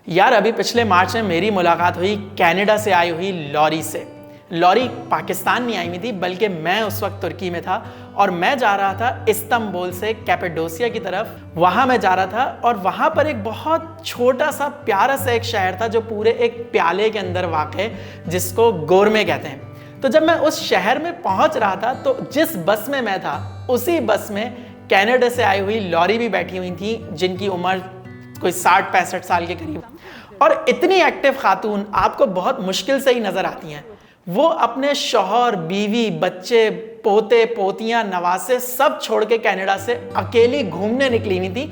यार अभी पिछले मार्च में मेरी मुलाकात हुई कनाडा से आई हुई लॉरी से। लॉरी पाकिस्तान नहीं आई हुई थी, बल्कि मैं उस वक्त तुर्की में था और मैं जा रहा था इस्तांबुल से कैपेडोसिया की तरफ। वहाँ मैं जा रहा था और वहाँ पर एक बहुत छोटा सा प्यारा सा एक शहर था जो पूरे एक प्याले के अंदर वाक़ है, जिसको गोरमे कहते हैं। तो जब मैं उस शहर में पहुँच रहा था तो जिस बस में मैं था उसी बस में कनाडा से आई हुई लॉरी भी बैठी हुई थी, जिनकी उम्र कोई 60-65 साल के करीब। और इतनी एक्टिव खातून आपको बहुत मुश्किल से ही नजर आती हैं। वो अपने शौहर, बीवी, बच्चे, पोते पोतियां, नवासे सब छोड़ के कनाडा से अकेली घूमने निकली हुई थी।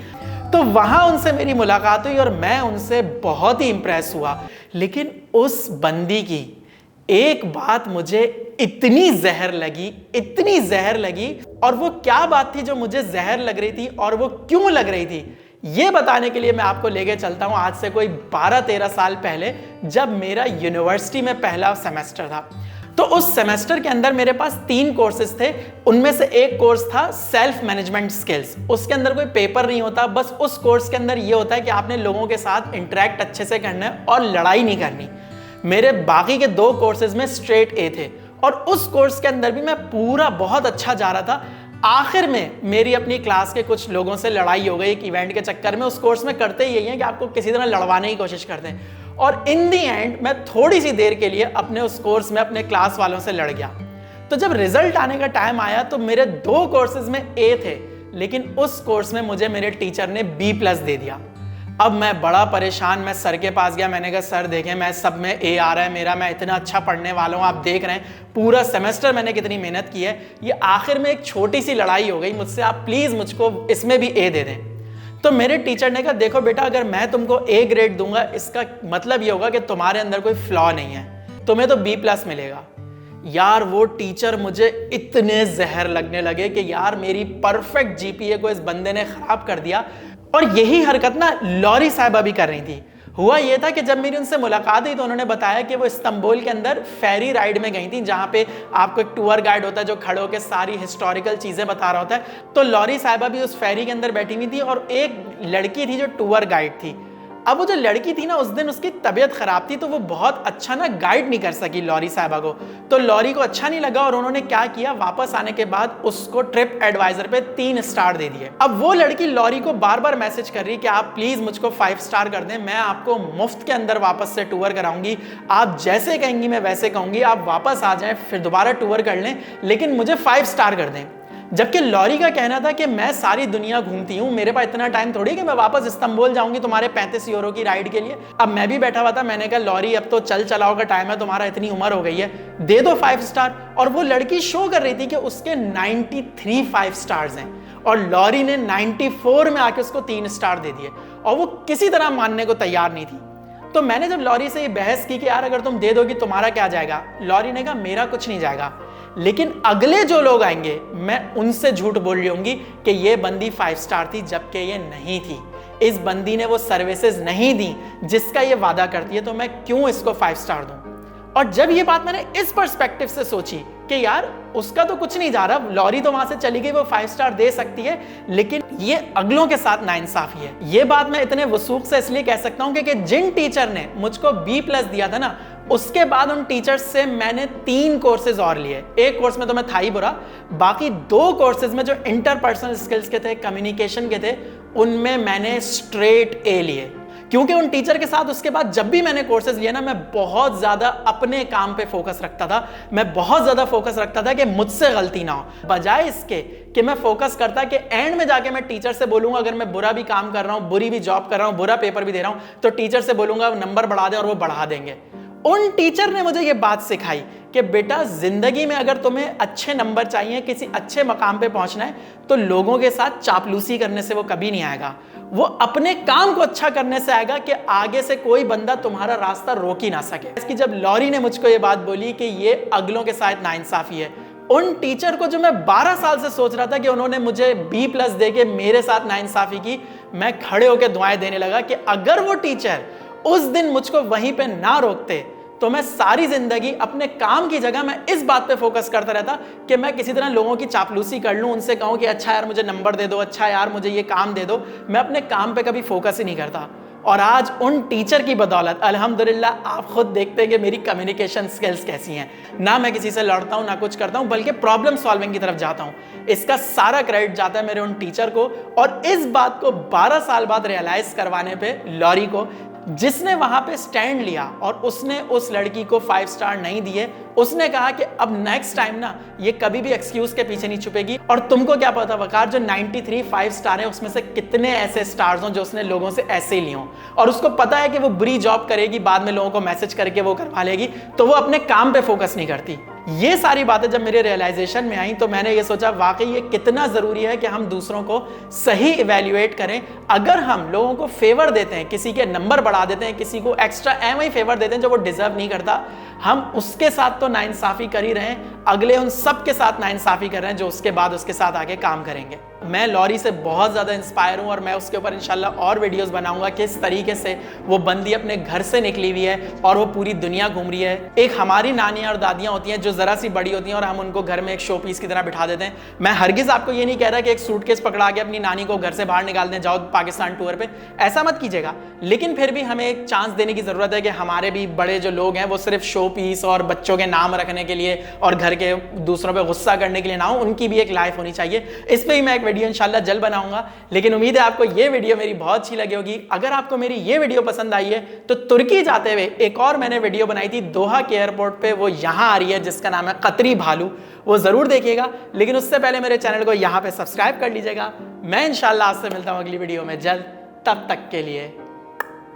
तो वहां उनसे मेरी मुलाकात हुई और मैं उनसे बहुत ही इंप्रेस हुआ। लेकिन उस बंदी की एक बात मुझे इतनी जहर लगी, और वो क्या बात थी जो मुझे जहर लग रही थी और वो क्यों लग रही थी, ये बताने के लिए मैं आपको लेके चलता हूं आज से कोई 12-13 साल पहले, जब मेरा यूनिवर्सिटी में पहला सेमेस्टर था। तो उस सेमेस्टर के अंदर मेरे पास 3 कोर्सेज थे। उनमें से एक कोर्स था सेल्फ मैनेजमेंट स्किल्स। उसके अंदर कोई पेपर नहीं होता, बस उस कोर्स के अंदर ये होता है कि आपने लोगों के साथ इंटरेक्ट अच्छे से करना है और लड़ाई नहीं करनी। मेरे बाकी के 2 कोर्सेज में स्ट्रेट ए थे और उस कोर्स के अंदर भी मैं पूरा बहुत अच्छा जा रहा था। आखिर में मेरी अपनी क्लास के कुछ लोगों से लड़ाई हो गई एक इवेंट के चक्कर में। उस कोर्स में करते यही है कि आपको किसी तरह लड़वाने की कोशिश करते हैं, और इन दी एंड मैं थोड़ी सी देर के लिए अपने उस कोर्स में अपने क्लास वालों से लड़ गया। तो जब रिजल्ट आने का टाइम आया तो मेरे 2 कोर्सेज में ए थे, लेकिन उस कोर्स में मुझे मेरे टीचर ने B+ दे दिया। अब मैं बड़ा परेशान, मैं सर के पास गया। मैंने कहा सर देखें, मैं सब में ए आ रहा है मेरा, मैं इतना अच्छा पढ़ने वाला हूँ, आप देख रहे हैं पूरा सेमेस्टर मैंने कितनी मेहनत की है, ये आखिर में एक छोटी सी लड़ाई हो गई मुझसे, आप प्लीज़ मुझको इसमें भी ए दे दें। तो मेरे टीचर ने कहा देखो बेटा, अगर मैं तुमको ए ग्रेड दूंगा इसका मतलब ये होगा कि तुम्हारे अंदर कोई फ्लॉ नहीं है, तुम्हें तो B+ मिलेगा। यार वो टीचर मुझे इतने जहर लगने लगे कि यार मेरी परफेक्ट GPA को इस बंदे ने खराब कर दिया। और यही हरकत ना लॉरी साहिबा भी कर रही थी। हुआ ये था कि जब मेरी उनसे मुलाकात हुई तो उन्होंने बताया कि वो इस्तांबुल के अंदर फेरी राइड में गई थी, जहाँ पे आपको एक टूर गाइड होता है जो खड़े होकर सारी हिस्टोरिकल चीज़ें बता रहा होता है। तो लॉरी साहिबा भी उस फेरी के अंदर बैठी हुई थी और एक लड़की थी जो टूर गाइड थी। अब वो जो लड़की थी ना, उस दिन उसकी तबीयत खराब थी, तो वो बहुत अच्छा ना गाइड नहीं कर सकी लॉरी साहिबा को। तो लॉरी को अच्छा नहीं लगा और उन्होंने क्या किया, वापस आने के बाद उसको ट्रिप एडवाइजर पे 3 स्टार दे दिए। अब वो लड़की लॉरी को बार बार मैसेज कर रही कि आप प्लीज मुझको 5 स्टार कर दें, मैं आपको मुफ्त के अंदर वापस से टूर कराऊंगी, आप जैसे कहेंगी मैं वैसे कहूंगी, आप वापस आ जाएं फिर दोबारा टूर कर लें, लेकिन मुझे 5 स्टार कर दें। जबकि लॉरी का कहना था कि मैं सारी दुनिया घूमती हूँ, मेरे पास इतना टाइम थोड़ी कि मैं वापस इस्तांबुल जाऊंगी तुम्हारे 35 यूरो की राइड के लिए। अब मैं भी बैठा हुआ था, मैंने कहा लॉरी अब तो चल चलाओ का टाइम है, तुम्हारा इतनी उम्र हो गई है, दे दो 5 स्टार। और वो लड़की शो कर रही थी कि उसके 93 5 स्टार्स हैं और लॉरी ने 94 में आके उसको 3 स्टार दे दिए और वो किसी तरह मानने को तैयार नहीं थी। तो मैंने जब लॉरी से ये बहस की कि यार अगर तुम दे दोगी तुम्हारा क्या जाएगा, लॉरी ने कहा मेरा कुछ नहीं जाएगा, लेकिन अगले जो लोग आएंगे मैं उनसे झूठ बोल रही होंगी कि ये बंदी 5 स्टार थी, जबकि ये नहीं थी। इस बंदी ने वो सर्विसेज नहीं दी जिसका ये वादा करती है, तो मैं क्यों इसको 5 स्टार दूं। और जब ये बात मैंने इस पर्सपेक्टिव से सोची कि यार उसका तो कुछ नहीं जा रहा, लॉरी तो वहां से चली गई, वो 5 स्टार दे सकती है, लेकिन ये अगलों के साथ नाइंसाफी है। ये बात मैं इतने वसूख से इसलिए कह सकता हूं कि जिन टीचर ने मुझको B+ दिया था ना, उसके बाद उन टीचर्स से मैंने 3 कोर्सेज और लिए। एक कोर्स में तो मैं था ही बुरा, बाकी 2 कोर्सेज में जो इंटरपर्सनल स्किल्स के थे, कम्युनिकेशन के थे, उनमें मैंने स्ट्रेट ए लिए। क्योंकि उन टीचर के साथ उसके बाद जब भी मैंने कोर्सेज लिए ना, मैं बहुत ज्यादा अपने काम पे फोकस रखता था, मैं बहुत ज्यादा फोकस रखता था कि मुझसे गलती ना हो, बजाय इसके कि मैं फोकस करता कि एंड में जाके मैं टीचर से बोलूंगा अगर मैं बुरा भी काम कर रहा हूं, बुरी भी जॉब कर रहा हूं, बुरा पेपर भी दे रहा हूं, तो टीचर से बोलूंगा नंबर बढ़ा दे और वो बढ़ा देंगे। उन टीचर ने मुझे ये बात सिखाई कि बेटा जिंदगी में अगर तुम्हें अच्छे नंबर चाहिए, किसी अच्छे मकाम पे पहुंचना है, तो लोगों के साथ चापलूसी करने से वो कभी नहीं आएगा, वो अपने काम को अच्छा करने से आएगा कि आगे से कोई बंदा तुम्हारा रास्ता रोक ही ना सके। इसकी जब लॉरी ने मुझको ये बात बोली कि ये अगलों के साथ नाइंसाफी है, उन टीचर को जो मैं 12 साल से सोच रहा था कि उन्होंने मुझे B+ दे के मेरे साथ नाइंसाफी की, मैं खड़े होकर दुआएं देने लगा कि अगर वो टीचर उस दिन मुझको वहीं पे ना रोकते तो मैं सारी जिंदगी अपने काम की जगह मैं इस बात पे फोकस करता रहता कि मैं किसी तरह लोगों की चापलूसी कर लूं, उनसे कहूं कि अच्छा यार मुझे नंबर दे दो, अच्छा यार मुझे ये काम दे दो। मैं अपने काम पे कभी फोकस ही नहीं करता। और आज उन टीचर की बदौलत अल्हम्दुलिल्लाह आप खुद देखते हैं कि मेरी कम्युनिकेशन स्किल्स कैसी हैं। ना मैं किसी से लड़ता हूँ ना कुछ करता हूँ, बल्कि प्रॉब्लम सॉल्विंग की तरफ जाता हूँ। इसका सारा क्रेडिट जाता है मेरे उन टीचर को, और इस बात को 12 साल बाद रियलाइज करवाने पे लॉरी को, जिसने वहां पे स्टैंड लिया और उसने उस लड़की को 5 स्टार नहीं दिए। उसने कहा कि अब नेक्स्ट टाइम ना ये कभी भी एक्सक्यूज के पीछे नहीं छुपेगी। और तुमको क्या पता वकार, जो 93 5 स्टार है उसमें से कितने ऐसे स्टार्स हो जो उसने लोगों से ऐसे ही लिए हों, और उसको पता है कि वो बुरी जॉब करेगी, बाद में लोगों को मैसेज करके वो करवा लेगी, तो वो अपने काम पे फोकस नहीं करती। ये सारी बातें जब मेरे रियलाइजेशन में आई तो मैंने ये सोचा वाकई ये कितना ज़रूरी है कि हम दूसरों को सही इवेल्युएट करें। अगर हम लोगों को फेवर देते हैं, किसी के नंबर बढ़ा देते हैं, किसी को एक्स्ट्रा एमआई फेवर देते हैं जो वो डिजर्व नहीं करता, हम उसके साथ तो नाइंसाफ़ी कर ही रहे हैं, अगले उन सब के साथ नाइंसाफ़ी कर रहे हैं जो उसके बाद उसके साथ आगे काम करेंगे। मैं लॉरी से बहुत ज़्यादा इंस्पायर हूँ और मैं उसके ऊपर इंशाल्लाह और वीडियोस बनाऊंगा किस तरीके से वो बंदी अपने घर से निकली हुई है और वो पूरी दुनिया घूम रही है। एक हमारी नानियाँ और दादियाँ होती हैं जो ज़रा सी बड़ी होती हैं और हम उनको घर में एक शो पीस की तरह बिठा देते हैं। मैं हरगिज़ आपको ये नहीं कह रहा कि एक सूटकेस पकड़ा के अपनी नानी को घर से बाहर निकाल दें, जाओ पाकिस्तान टूर पर, ऐसा मत कीजिएगा। लेकिन फिर भी हमें एक चांस देने की ज़रूरत है कि हमारे भी बड़े जो लोग हैं वो सिर्फ शो पीस और बच्चों के नाम रखने के लिए और घर के दूसरों पर गुस्सा करने के लिए ना हो, उनकी भी एक लाइफ होनी चाहिए। इस पर ही मैं एक वीडियो इंशाल्लाह जल्द बनाऊंगा। लेकिन उम्मीद है आपको ये वीडियो मेरी बहुत अच्छी लगी होगी। अगर आपको मेरी ये वीडियो पसंद आई है तो तुर्की जाते हुए एक और मैंने वीडियो बनाई थी दोहा के एयरपोर्ट पे, वो यहाँ आ रही है, जिसका नाम है कतरी भालू, वो जरूर देखिएगा। लेकिन उससे पहले मेरे चैनल को यहाँ पे सब्सक्राइब कर लीजिएगा। मैं इंशाल्लाह आपसे मिलता हूँ अगली वीडियो में जल्द, तब तक के लिए